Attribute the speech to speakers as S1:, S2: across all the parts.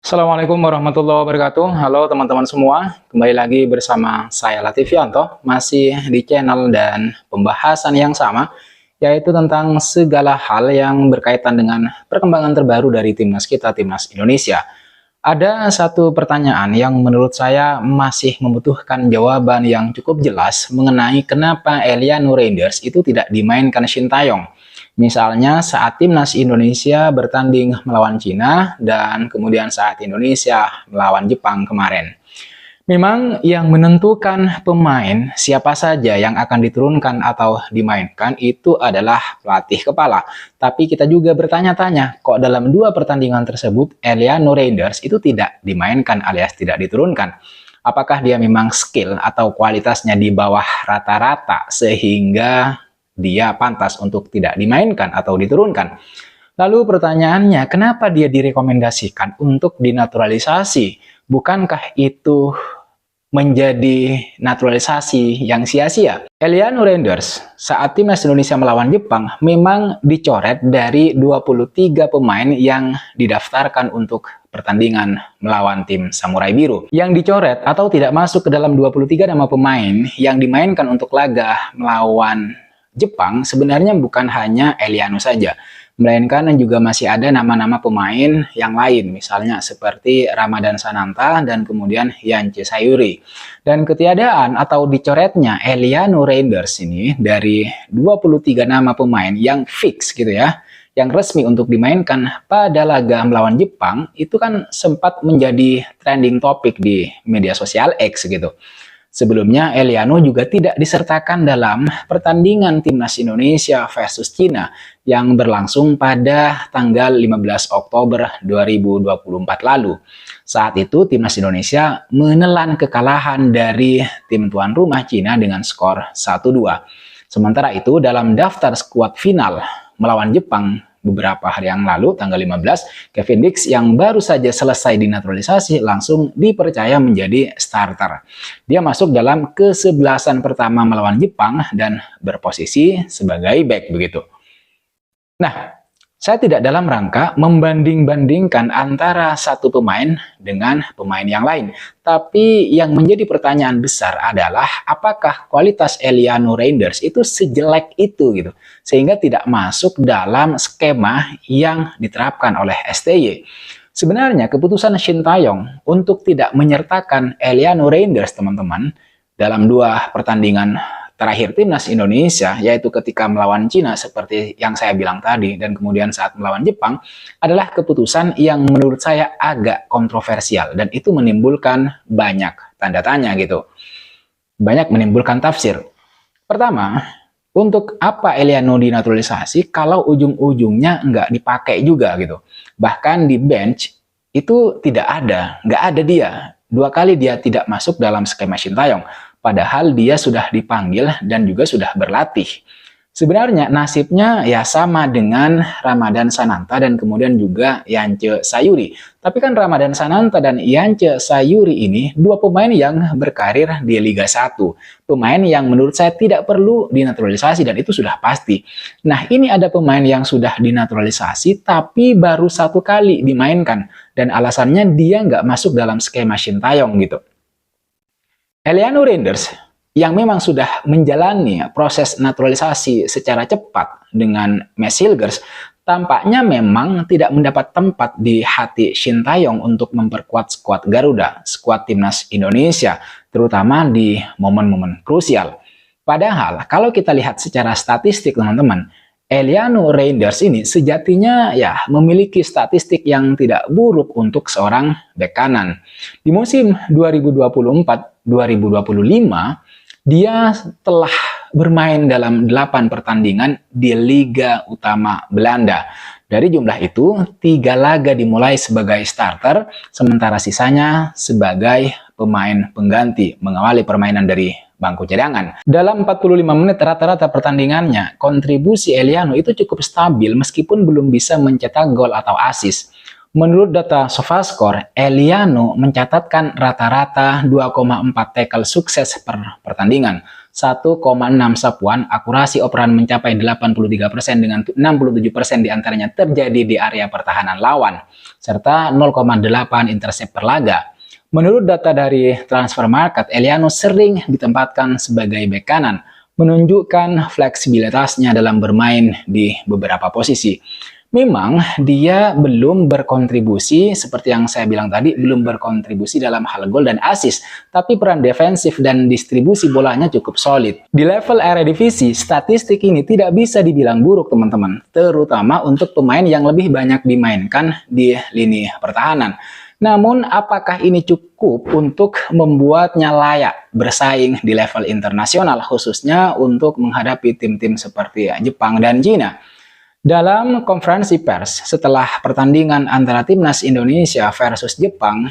S1: Assalamualaikum warahmatullahi wabarakatuh. Halo teman-teman semua, kembali lagi bersama saya Latifianto, masih di channel dan pembahasan yang sama, yaitu tentang segala hal yang berkaitan dengan perkembangan terbaru dari timnas kita, timnas Indonesia. Ada satu pertanyaan yang menurut saya masih membutuhkan jawaban yang cukup jelas mengenai kenapa Eliano Reinders itu tidak dimainkan Sintayong. Misalnya saat timnas Indonesia bertanding melawan Cina dan kemudian saat Indonesia melawan Jepang kemarin. Memang yang menentukan pemain siapa saja yang akan diturunkan atau dimainkan itu adalah pelatih kepala. Tapi kita juga bertanya-tanya, kok dalam dua pertandingan tersebut Eliano Reinders itu tidak dimainkan alias tidak diturunkan? Apakah dia memang skill atau kualitasnya di bawah rata-rata sehingga dia pantas untuk tidak dimainkan atau diturunkan? Lalu pertanyaannya, kenapa dia direkomendasikan untuk dinaturalisasi? Bukankah itu menjadi naturalisasi yang sia-sia? Eliano Reinders saat timnas Indonesia melawan Jepang memang dicoret dari 23 pemain yang didaftarkan untuk pertandingan melawan tim Samurai Biru. Yang dicoret atau tidak masuk ke dalam 23 nama pemain yang dimainkan untuk laga melawan Jepang sebenarnya bukan hanya Eliano saja, melainkan juga masih ada nama-nama pemain yang lain, misalnya seperti Ramadan Sananta dan kemudian Yance Sayuri. Dan ketiadaan atau dicoretnya Eliano Reinders ini dari 23 nama pemain yang fix gitu ya, yang resmi untuk dimainkan pada laga melawan Jepang, itu kan sempat menjadi trending topik di media sosial X gitu. Sebelumnya, Eliano juga tidak disertakan dalam pertandingan timnas Indonesia versus Cina yang berlangsung pada tanggal 15 Oktober 2024 lalu. Saat itu, timnas Indonesia menelan kekalahan dari tim tuan rumah Cina dengan skor 1-2. Sementara itu, dalam daftar skuad final melawan Jepang beberapa hari yang lalu, tanggal 15, Kevin Dix yang baru saja selesai dinaturalisasi langsung dipercaya menjadi starter. Dia masuk dalam kesebelasan pertama melawan Jepang dan berposisi sebagai back begitu. Nah, saya tidak dalam rangka membanding-bandingkan antara satu pemain dengan pemain yang lain. Tapi yang menjadi pertanyaan besar adalah apakah kualitas Eliano Reinders itu sejelek itu gitu. Sehingga tidak masuk dalam skema yang diterapkan oleh STY. Sebenarnya keputusan Sintayong untuk tidak menyertakan Eliano Reinders teman-teman dalam dua pertandingan terakhir timnas Indonesia, yaitu ketika melawan Cina seperti yang saya bilang tadi dan kemudian saat melawan Jepang, adalah keputusan yang menurut saya agak kontroversial dan itu menimbulkan banyak tanda tanya gitu. Banyak menimbulkan tafsir. Pertama, untuk apa Eliano dinaturalisasi kalau ujung-ujungnya nggak dipakai juga gitu. Bahkan di bench itu nggak ada dia. Dua kali dia tidak masuk dalam skema Sintayong. Padahal dia sudah dipanggil dan juga sudah berlatih. Sebenarnya nasibnya ya sama dengan Ramadan Sananta dan kemudian juga Yance Sayuri. Tapi kan Ramadan Sananta dan Yance Sayuri ini dua pemain yang berkarir di Liga 1. Pemain yang menurut saya tidak perlu dinaturalisasi dan itu sudah pasti. Nah, ini ada pemain yang sudah dinaturalisasi tapi baru satu kali dimainkan. Dan alasannya dia nggak masuk dalam skema Sintayong gitu. Eliano Reinders yang memang sudah menjalani proses naturalisasi secara cepat dengan Mads Hilgers tampaknya memang tidak mendapat tempat di hati Sintayong untuk memperkuat skuad Garuda, skuad timnas Indonesia, terutama di momen-momen krusial. Padahal kalau kita lihat secara statistik teman-teman, Eliano Reinders ini sejatinya ya memiliki statistik yang tidak buruk untuk seorang bek kanan. Di musim 2024-2025, dia telah bermain dalam 8 pertandingan di Liga Utama Belanda. Dari jumlah itu, 3 laga dimulai sebagai starter, sementara sisanya sebagai pemain pengganti, mengawali permainan dari bangku cadangan. Dalam 45 menit rata-rata pertandingannya, kontribusi Eliano itu cukup stabil meskipun belum bisa mencetak gol atau assist. Menurut data SofaScore, Eliano mencatatkan rata-rata 2,4 tackle sukses per pertandingan, 1,6 sapuan, akurasi operan mencapai 83% dengan 67% diantaranya terjadi di area pertahanan lawan, serta 0,8 intercept per laga. Menurut data dari Transfer Market, Eliano sering ditempatkan sebagai bek kanan, menunjukkan fleksibilitasnya dalam bermain di beberapa posisi. Memang dia belum berkontribusi, seperti yang saya bilang tadi, belum berkontribusi dalam hal gol dan assist, tapi peran defensif dan distribusi bolanya cukup solid. Di level Eredivisie, statistik ini tidak bisa dibilang buruk teman-teman, terutama untuk pemain yang lebih banyak dimainkan di lini pertahanan. Namun, apakah ini cukup untuk membuatnya layak bersaing di level internasional, khususnya untuk menghadapi tim-tim seperti Jepang dan Cina? Dalam konferensi pers setelah pertandingan antara Timnas Indonesia versus Jepang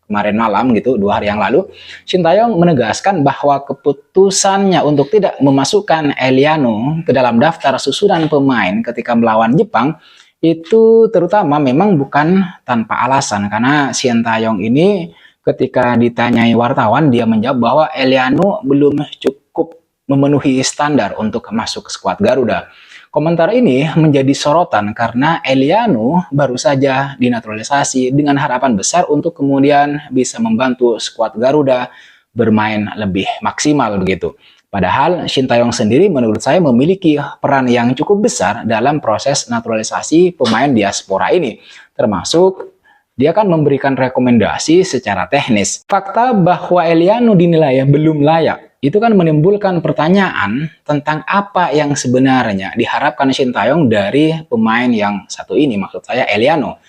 S1: kemarin malam gitu, 2 hari yang lalu, Sintayong menegaskan bahwa keputusannya untuk tidak memasukkan Eliano ke dalam daftar susunan pemain ketika melawan Jepang itu terutama memang bukan tanpa alasan, karena Sintayong ini ketika ditanyai wartawan dia menjawab bahwa Eliano belum cukup memenuhi standar untuk masuk skuad Garuda. Komentar ini menjadi sorotan karena Eliano baru saja dinaturalisasi dengan harapan besar untuk kemudian bisa membantu skuad Garuda bermain lebih maksimal begitu. Padahal Sintayong sendiri menurut saya memiliki peran yang cukup besar dalam proses naturalisasi pemain diaspora ini. Termasuk dia akan memberikan rekomendasi secara teknis. Fakta bahwa Eliano dinilai belum layak itu kan menimbulkan pertanyaan tentang apa yang sebenarnya diharapkan Sintayong dari pemain yang satu ini, maksud saya Eliano.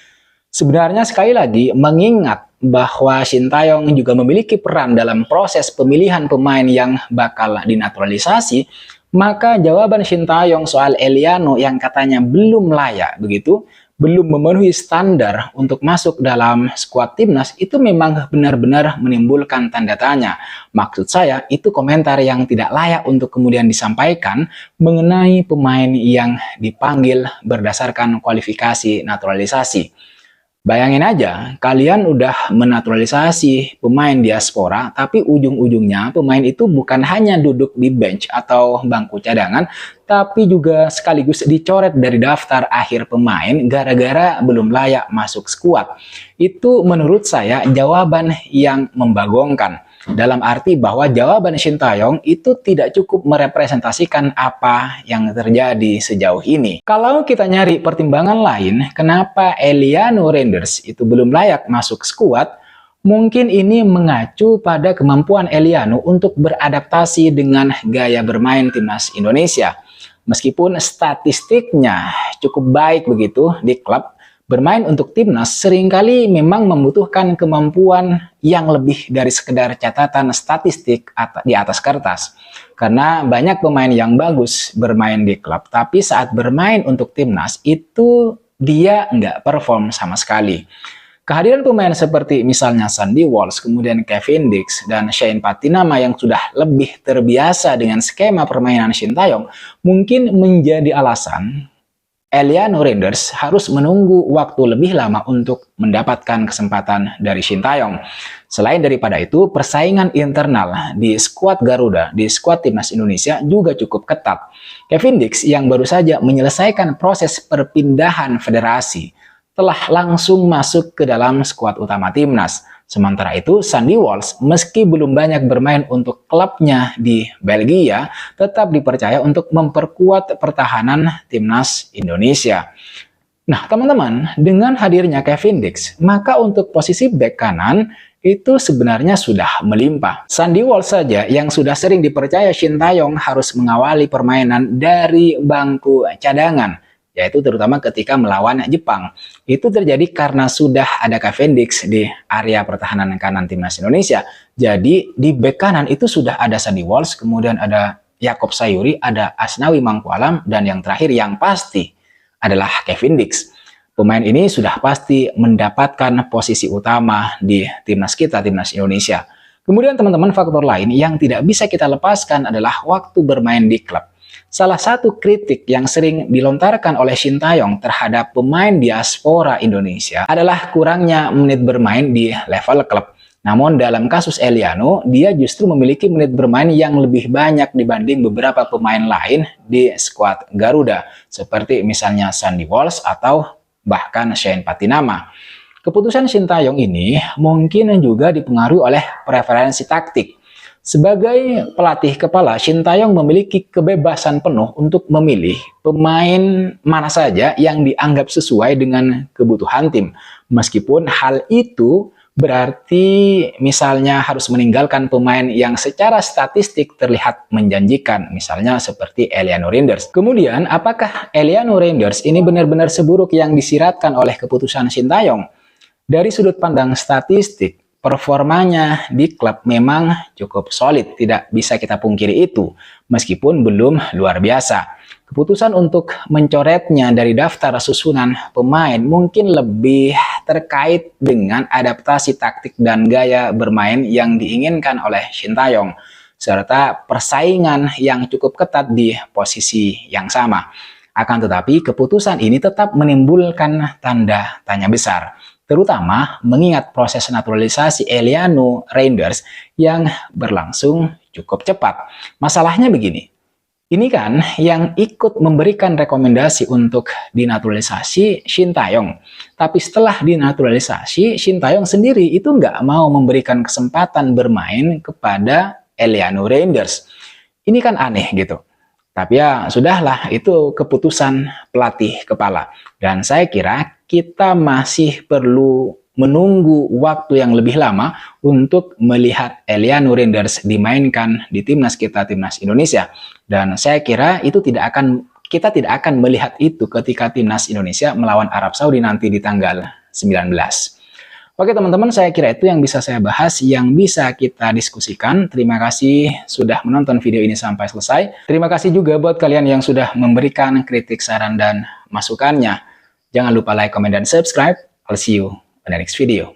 S1: Sebenarnya sekali lagi mengingat bahwa Sintayong juga memiliki peran dalam proses pemilihan pemain yang bakal dinaturalisasi, maka jawaban Sintayong soal Eliano yang katanya belum layak begitu, belum memenuhi standar untuk masuk dalam skuad timnas itu memang benar-benar menimbulkan tanda tanya. Maksud saya itu komentar yang tidak layak untuk kemudian disampaikan mengenai pemain yang dipanggil berdasarkan kualifikasi naturalisasi. Bayangin aja, kalian udah menaturalisasi pemain diaspora, tapi ujung-ujungnya pemain itu bukan hanya duduk di bench atau bangku cadangan, tapi juga sekaligus dicoret dari daftar akhir pemain gara-gara belum layak masuk skuad. Itu menurut saya jawaban yang membagongkan. Dalam arti bahwa jawaban Sintayong itu tidak cukup merepresentasikan apa yang terjadi sejauh ini. Kalau kita nyari pertimbangan lain, kenapa Eliano Reinders itu belum layak masuk skuad, mungkin ini mengacu pada kemampuan Eliano untuk beradaptasi dengan gaya bermain timnas Indonesia. Meskipun statistiknya cukup baik begitu di klub, bermain untuk timnas seringkali memang membutuhkan kemampuan yang lebih dari sekedar catatan statistik di atas kertas. Karena banyak pemain yang bagus bermain di klub, tapi saat bermain untuk timnas itu dia nggak perform sama sekali. Kehadiran pemain seperti misalnya Sandy Walsh, kemudian Kevin Dix, dan Shane Patinama yang sudah lebih terbiasa dengan skema permainan Sintayong mungkin menjadi alasan Eliano Reinders harus menunggu waktu lebih lama untuk mendapatkan kesempatan dari Sintayong. Selain daripada itu, persaingan internal di skuad Garuda, di skuad timnas Indonesia juga cukup ketat. Kevin Dix yang baru saja menyelesaikan proses perpindahan federasi telah langsung masuk ke dalam skuad utama timnas. Sementara itu, Sandy Walsh meski belum banyak bermain untuk klubnya di Belgia, tetap dipercaya untuk memperkuat pertahanan timnas Indonesia. Nah, teman-teman, dengan hadirnya Kevin Dix, maka untuk posisi bek kanan itu sebenarnya sudah melimpah. Sandy Walsh saja yang sudah sering dipercaya Sintayong harus mengawali permainan dari bangku cadangan, yaitu terutama ketika melawan Jepang. Itu terjadi karena sudah ada Kevin Dix di area pertahanan kanan timnas Indonesia. Jadi di bek kanan itu sudah ada Sandy Walsh, kemudian ada Yaakob Sayuri, ada Asnawi Mangkualam, dan yang terakhir yang pasti adalah Kevin Dix. Pemain ini sudah pasti mendapatkan posisi utama di timnas kita, timnas Indonesia. Kemudian teman-teman, faktor lain yang tidak bisa kita lepaskan adalah waktu bermain di klub. Salah satu kritik yang sering dilontarkan oleh Shin Tae-yong terhadap pemain diaspora Indonesia adalah kurangnya menit bermain di level klub. Namun dalam kasus Eliano, dia justru memiliki menit bermain yang lebih banyak dibanding beberapa pemain lain di skuad Garuda, seperti misalnya Sandy Walsh atau bahkan Shane Patinama. Keputusan Shin Tae-yong ini mungkin juga dipengaruhi oleh preferensi taktik. Sebagai pelatih kepala, Shin Tae-yong memiliki kebebasan penuh untuk memilih pemain mana saja yang dianggap sesuai dengan kebutuhan tim. Meskipun hal itu berarti misalnya harus meninggalkan pemain yang secara statistik terlihat menjanjikan, misalnya seperti Eliano Reinders. Kemudian, apakah Eliano Reinders ini benar-benar seburuk yang disiratkan oleh keputusan Shin Tae-yong? Dari sudut pandang statistik, performanya di klub memang cukup solid, tidak bisa kita pungkiri itu, meskipun belum luar biasa. Keputusan untuk mencoretnya dari daftar susunan pemain mungkin lebih terkait dengan adaptasi taktik dan gaya bermain yang diinginkan oleh Shin Tae-yong, serta persaingan yang cukup ketat di posisi yang sama. Akan tetapi, keputusan ini tetap menimbulkan tanda tanya besar, terutama mengingat proses naturalisasi Eliano Reinders yang berlangsung cukup cepat. Masalahnya begini, ini kan yang ikut memberikan rekomendasi untuk dinaturalisasi Shin Tae-yong. Tapi setelah dinaturalisasi, Shin Tae-yong sendiri itu nggak mau memberikan kesempatan bermain kepada Eliano Reinders. Ini kan aneh gitu. Tapi ya sudahlah, itu keputusan pelatih kepala. Dan saya kira kita masih perlu menunggu waktu yang lebih lama untuk melihat Eliano Reinders dimainkan di timnas kita, timnas Indonesia. Dan saya kira itu kita tidak akan melihat itu ketika timnas Indonesia melawan Arab Saudi nanti di tanggal 19. Oke teman-teman, saya kira itu yang bisa saya bahas, yang bisa kita diskusikan. Terima kasih sudah menonton video ini sampai selesai. Terima kasih juga buat kalian yang sudah memberikan kritik, saran, dan masukannya. Jangan lupa like, comment, dan subscribe. I'll see you in the next video.